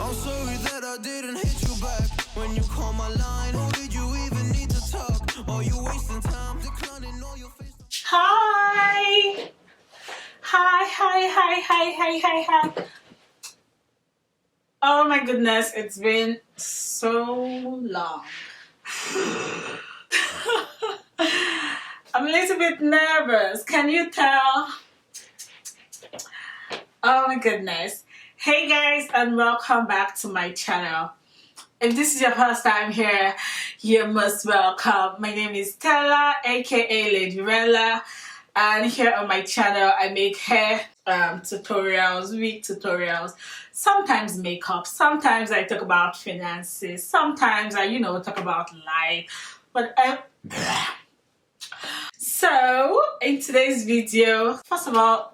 I'm sorry that I didn't hit you back when you call my line. Or did you even need to talk? Or you wasting time declining all your face? Hi! Hi. Oh my goodness, it's been so long. I'm a little bit nervous. Can you tell? Oh my goodness. Hey guys, and welcome back to my channel. If this is your first time here, you're most welcome. My name is Stella, aka Ladyrella, and here on my channel I make hair tutorials, wig tutorials, sometimes makeup, sometimes I talk about finances, sometimes I talk about life, but so in today's video, first of all,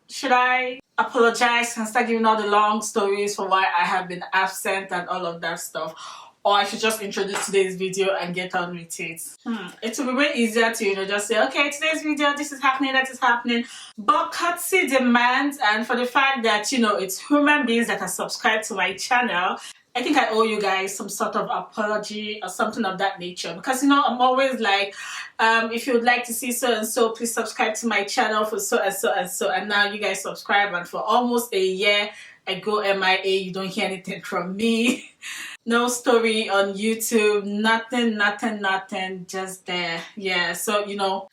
should I apologize and start giving all the long stories for why I have been absent and all of that stuff, or I should just introduce today's video and get on with it? It will be way easier to just say, okay, today's video, this is happening, that is happening, but courtesy demands, and for the fact that it's human beings that are subscribed to my channel, I think I owe you guys some sort of apology or something of that nature, because I'm always like, if you would like to see so and so, please subscribe to my channel for so and so and so, and now you guys subscribe, and for almost a year I go MIA, you don't hear anything from me. No story on YouTube, nothing, just there. Yeah, so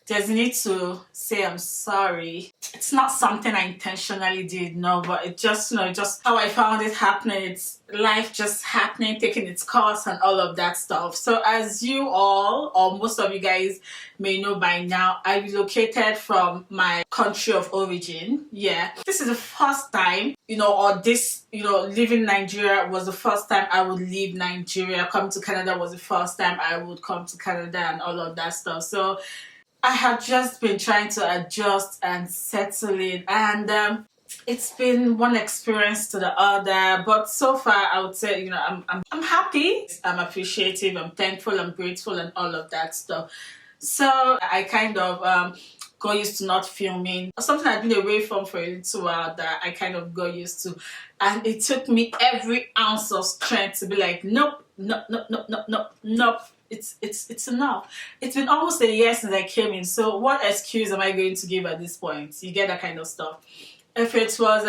there's a need to say I'm sorry. It's not something I intentionally did, no, but it just just how I found it happening. It's life just happening, taking its course and all of that stuff. So as you all, or most of you guys may know by now, I relocated from my country of origin. Yeah, this is the first time, or this, leaving Nigeria was the first time I would leave Nigeria. Coming to Canada was the first time I would come to Canada and all of that stuff. So I have just been trying to adjust and settle in, and it's been one experience to the other, but so far I would say I'm happy, I'm appreciative, I'm thankful, I'm grateful, and all of that stuff. So I kind of got used to not filming, something I've been away from for a little while, that I kind of got used to, and it took me every ounce of strength to be like, nope, it's enough. It's been almost a year since I came in, so what excuse am I going to give at this point? You get that kind of stuff. If it was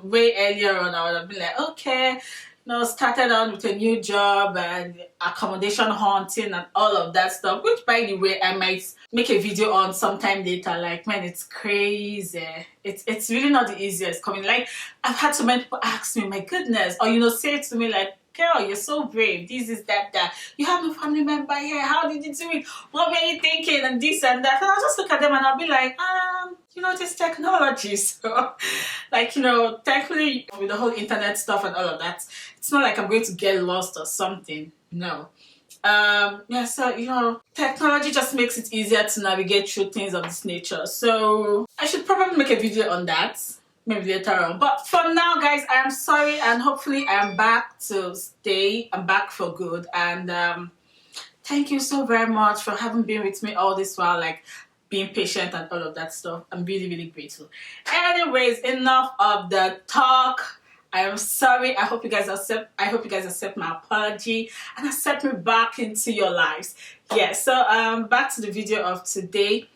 way earlier on, I would have been like, okay, started on with a new job and accommodation hunting and all of that stuff, which by the way I might make a video on sometime later. Like, man, it's crazy. It's really not the easiest coming. Like, I've had so many people ask me, my goodness, or say to me like, girl, you're so brave, this is that you have no family member here, how did you do it, what were you thinking, and this and that. And I'll just look at them and I'll be like, this technology. So like, thankfully with the whole internet stuff and all of that, it's not like I'm going to get lost or something. No. Yeah, so technology just makes it easier to navigate through things of this nature. So I should probably make a video on that maybe later on, but for now guys, I am sorry, and hopefully I am back to stay. I'm back for good, and thank you so very much for having been with me all this while, like being patient and all of that stuff. I'm really grateful. Anyways, enough of the talk. I am sorry. I hope you guys accept my apology and accept me back into your lives. Yeah, so back to the video of today.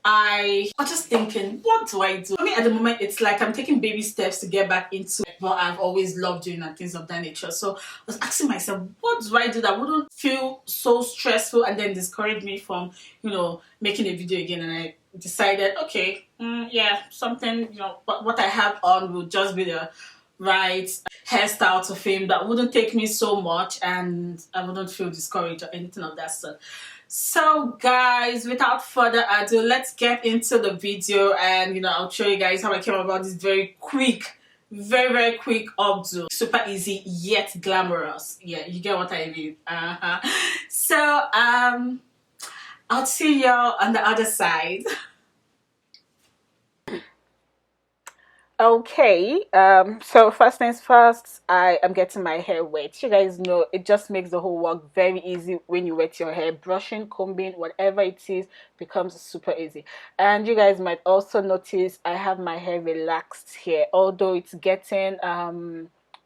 I was just thinking, what do I do? For me at the moment, it's like I'm taking baby steps to get back into what I've always loved doing and things of that nature. So I was asking myself, what do I do that wouldn't feel so stressful and then discourage me from, making a video again? And I decided, okay, yeah, something, what I have on will just be the right hairstyle to film that wouldn't take me so much, and I wouldn't feel discouraged or anything of that sort. So guys, without further ado, let's get into the video, and I'll show you guys how I came about this very quick, very quick updo. Super easy yet glamorous. Yeah, you get what I mean. So I'll see y'all on the other side. Okay, so first things first, I am getting my hair wet. You guys know it just makes the whole work very easy when you wet your hair. Brushing, combing, whatever it is becomes super easy. And you guys might also notice I have my hair relaxed here, although it's getting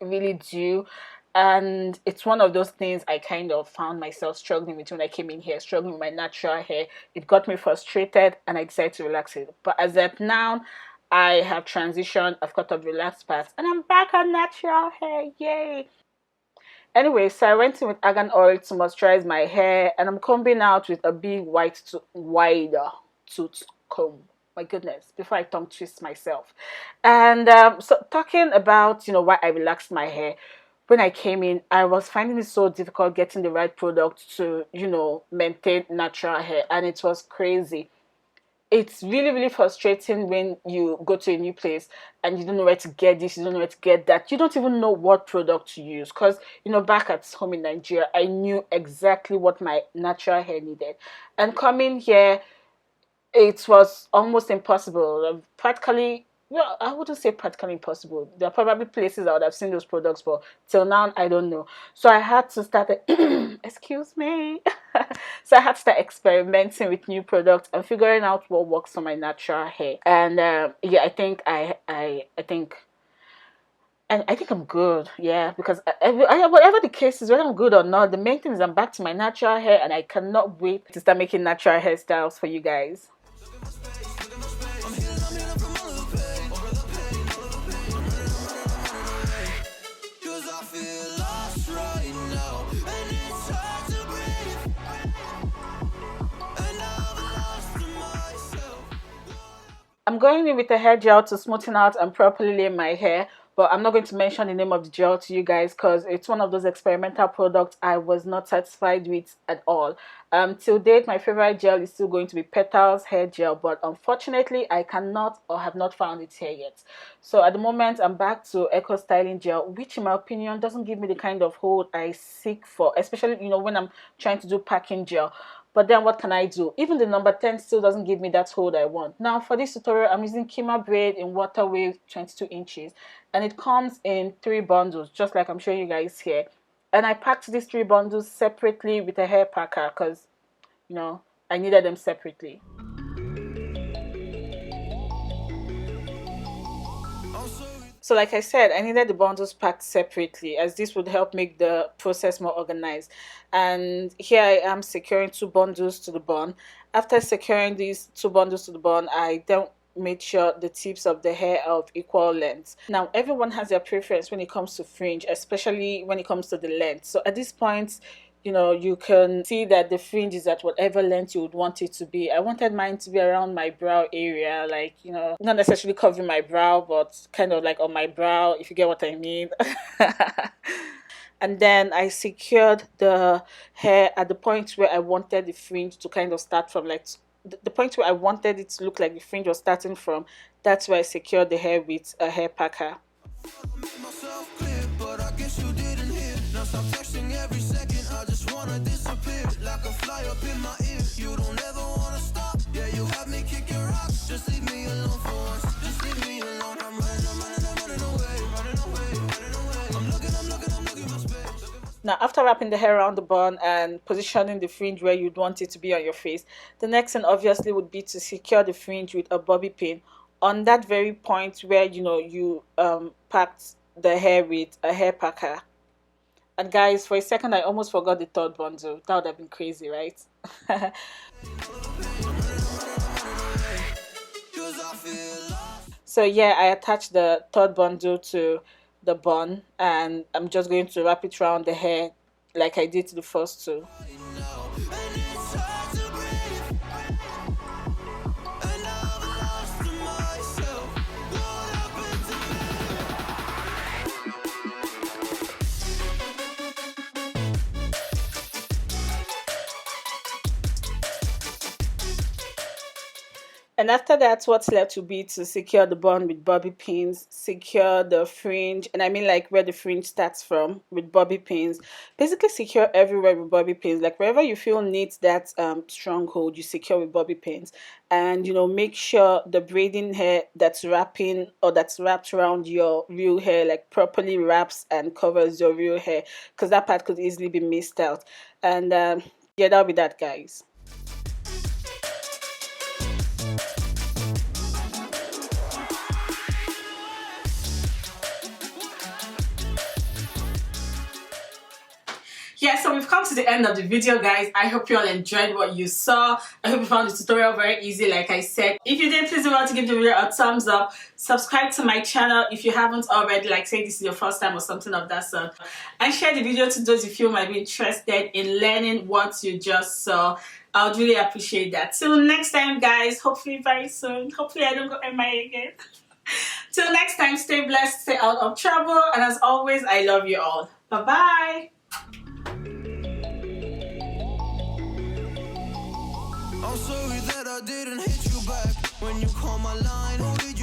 really due. And it's one of those things I kind of found myself struggling with when I came in here, struggling with my natural hair. It got me frustrated and I decided to relax it. But as at now, I have transitioned, I've cut off relaxed parts, and I'm back on natural hair. Yay! Anyway, so I went in with argan oil to moisturize my hair, and I'm combing out with a big wider tooth comb. My goodness, before I tongue twist myself. And so talking about, why I relaxed my hair. When I came in, I was finding it so difficult getting the right product to, maintain natural hair, and it was crazy. It's really, really frustrating when you go to a new place and you don't know where to get this, you don't know where to get that. You don't even know what product to use. Because, back at home in Nigeria, I knew exactly what my natural hair needed. And coming here, it was almost impossible. Practically, well, I wouldn't say practically impossible. There are probably places I would have seen those products, but till now, I don't know. So I had to start, excuse me. So I had to start experimenting with new products and figuring out what works for my natural hair. And yeah, I think I'm good. Yeah, because whatever the case is, whether I'm good or not, the main thing is I'm back to my natural hair, and I cannot wait to start making natural hairstyles for you guys. I'm going in with a hair gel to smoothen out and properly lay my hair, but I'm not going to mention the name of the gel to you guys because it's one of those experimental products I was not satisfied with at all. Till date, my favorite gel is still going to be Petals hair gel, but unfortunately, I cannot or have not found it here yet. So at the moment, I'm back to Eco Styling Gel, which in my opinion doesn't give me the kind of hold I seek for, especially, when I'm trying to do packing gel. But then what can I do? Even the number 10 still doesn't give me that hold I want. Now for this tutorial, I'm using Kima braid in water wave 22 inches. And it comes in 3 bundles, just like I'm showing you guys here. And I packed these 3 bundles separately with a hair packer because, I needed them separately. So like I said, I needed the bundles packed separately as this would help make the process more organized. And here I am securing 2 bundles to the bun. After securing these 2 bundles to the bun, I then made sure the tips of the hair are of equal length. Now everyone has their preference when it comes to fringe, especially when it comes to the length. So at this point, you can see that the fringe is at whatever length you would want it to be. I wanted mine to be around my brow area, like, not necessarily covering my brow, but kind of like on my brow, if you get what I mean. And then I secured the hair at the point where I wanted the fringe to kind of start from, like the point where I wanted it to look like the fringe was starting from. That's where I secured the hair with a hair packer. Stop texting every second, I just wanna disappear like a fly up in my ear. You don't ever wanna stop. Yeah, you have me kicking rocks. Just leave me alone for once. Just leave me alone. I'm running away. I'm looking for space. Now, after wrapping the hair around the bun and positioning the fringe where you'd want it to be on your face, the next thing obviously would be to secure the fringe with a bobby pin on that very point where you packed the hair with a hair packer. And guys, for a second I almost forgot the 3rd bundle. That would have been crazy, right? So yeah, I attached the 3rd bundle to the bun and I'm just going to wrap it around the hair like I did to the first 2. And after that, what's left will be to secure the bun with bobby pins, secure the fringe, and I mean like where the fringe starts from with bobby pins. Basically secure everywhere with bobby pins. Like wherever you feel needs that stronghold, you secure with bobby pins. And make sure the braiding hair that's wrapping or that's wrapped around your real hair like properly wraps and covers your real hair, because that part could easily be missed out. And yeah, that'll be that, guys. Yeah, so we've come to the end of the video, guys. I hope you all enjoyed what you saw. I hope you found the tutorial very easy, like I said. If you did, please remember to give the video a thumbs up. Subscribe to my channel if you haven't already, like say this is your first time or something of that sort. And share the video to those of you who might be interested in learning what you just saw. I would really appreciate that. Till next time, guys. Hopefully very soon. Hopefully I don't go MIA again. Till next time, stay blessed, stay out of trouble, and as always, I love you all. Bye-bye. I'm sorry that I didn't hit you back when you called my line. Who did you